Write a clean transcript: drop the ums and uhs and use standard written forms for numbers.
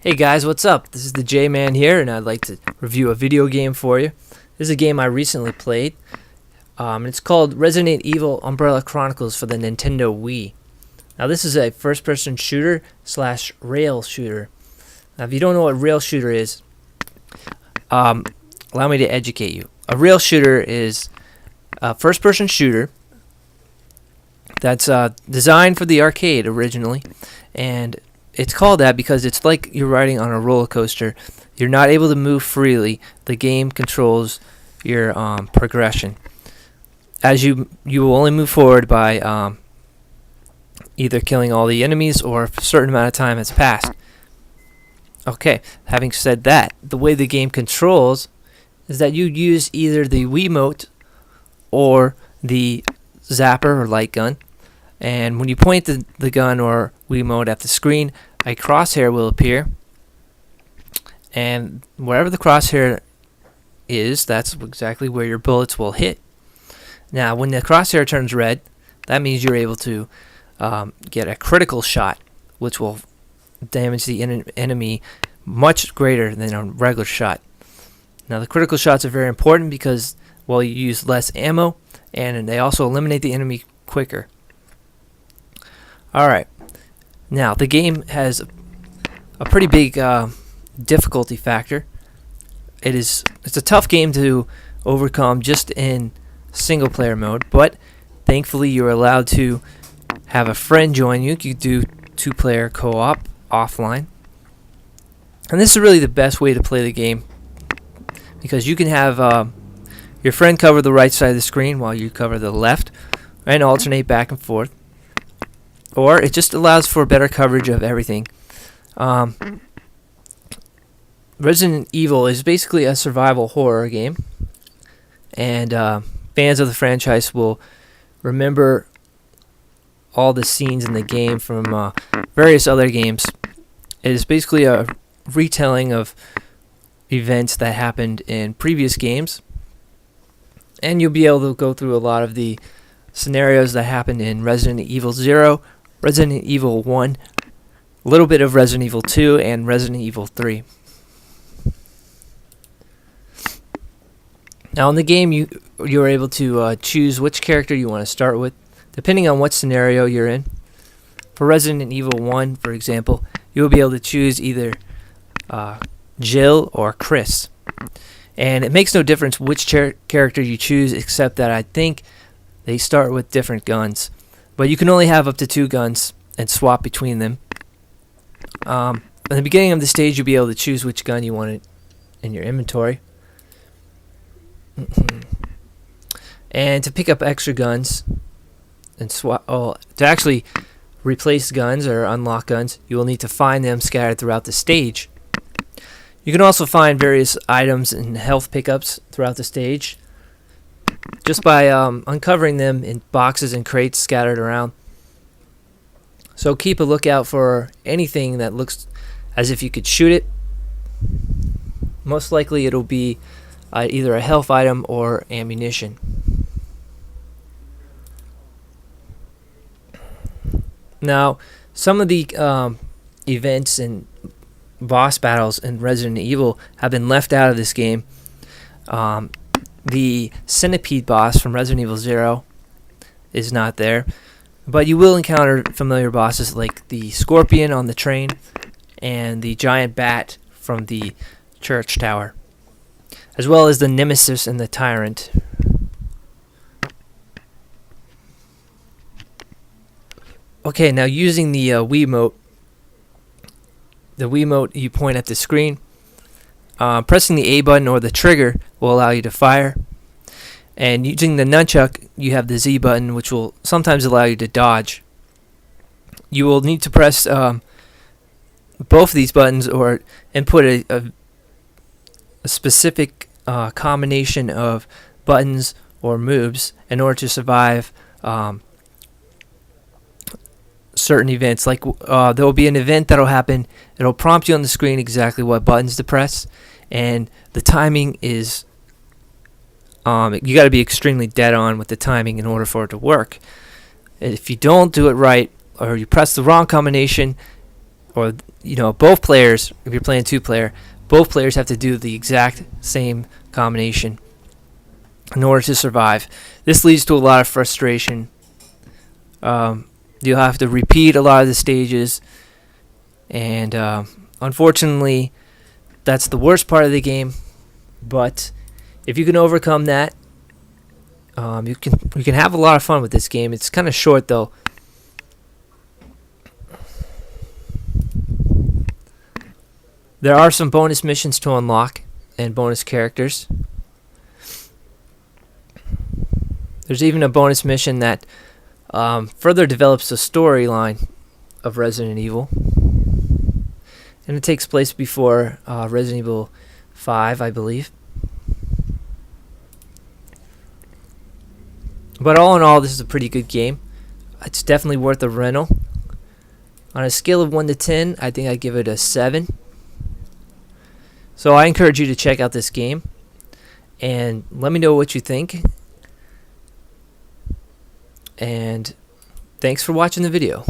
Hey guys, what's up? This is the J-Man here, and I'd like to review a video game for you. This is a game I recently played. It's called Resident Evil Umbrella Chronicles for the Nintendo Wii. Now this is a first-person shooter slash rail shooter. Now if you don't know what rail shooter is, allow me to educate you. A rail shooter is a first-person shooter that's designed for the arcade originally, and it's called that because it's like you're riding on a roller coaster. You're not able to move freely. The game controls your progression. As you will only move forward by either killing all the enemies or a certain amount of time has passed. Okay, having said that, the way the game controls is that you use either the Wiimote or the zapper or light gun. And when you point the gun or Wiimote at the screen, a crosshair will appear. And wherever the crosshair is, that's exactly where your bullets will hit. Now, when the crosshair turns red, that means you're able to get a critical shot, which will damage the enemy much greater than a regular shot. Now, the critical shots are very important because, well, you use less ammo, and they also eliminate the enemy quicker. Alright, now the game has a pretty big difficulty factor. It's a tough game to overcome just in single player mode, but thankfully you're allowed to have a friend join you. You do two-player co-op offline. And this is really the best way to play the game because you can have your friend cover the right side of the screen while you cover the left and alternate back and forth. Or it just allows for better coverage of everything. Resident Evil is basically a survival horror game, and fans of the franchise will remember all the scenes in the game from various other games. It is basically a retelling of events that happened in previous games, and you'll be able to go through a lot of the scenarios that happened in Resident Evil 0, Resident Evil 1, a little bit of Resident Evil 2, and Resident Evil 3. Now in the game you're able to choose which character you want to start with, depending on what scenario you're in. For Resident Evil 1, for example, you'll be able to choose either Jill or Chris. And it makes no difference which character you choose, except that I think they start with different guns. But you can only have up to 2 guns and swap between them. At the beginning of the stage, you'll be able to choose which gun you want in your inventory. And to pick up extra guns and swap, to actually replace guns or unlock guns, you will need to find them scattered throughout the stage. You can also find various items and health pickups throughout the stage just by uncovering them in boxes and crates scattered around. So keep a lookout for anything that looks as if you could shoot it. Most likely it'll be either a health item or ammunition. Now, some of the events and boss battles in Resident Evil have been left out of this game. The centipede boss from Resident Evil 0 is not there, but you will encounter familiar bosses like the scorpion on the train and the giant bat from the church tower, as well as the nemesis and the tyrant. Okay, now using the Wiimote you point at the screen. Pressing the A button or the trigger will allow you to fire. And using the nunchuck, you have the Z button, which will sometimes allow you to dodge. You will need to press both of these buttons or input a specific combination of buttons or moves in order to survive certain events. Like there will be an event that will happen. It'll prompt you on the screen exactly what buttons to press, and the timing is you got to be extremely dead on with the timing in order for it to work. If you don't do it right or you press the wrong combination, or both players, if you're playing two-player, both players have to do the exact same combination in order to survive. This leads to a lot of frustration. You'll have to repeat a lot of the stages, and unfortunately, that's the worst part of the game. But if you can overcome that, you can have a lot of fun with this game. It's kind of short though. There are some bonus missions to unlock and bonus characters. There's even a bonus mission that further develops the storyline of Resident Evil. And it takes place before Resident Evil 5, I believe. But all in all, this is a pretty good game. It's definitely worth a rental. On a scale of 1 to 10, I think I'd give it a 7. So I encourage you to check out this game and let me know what you think. And thanks for watching the video.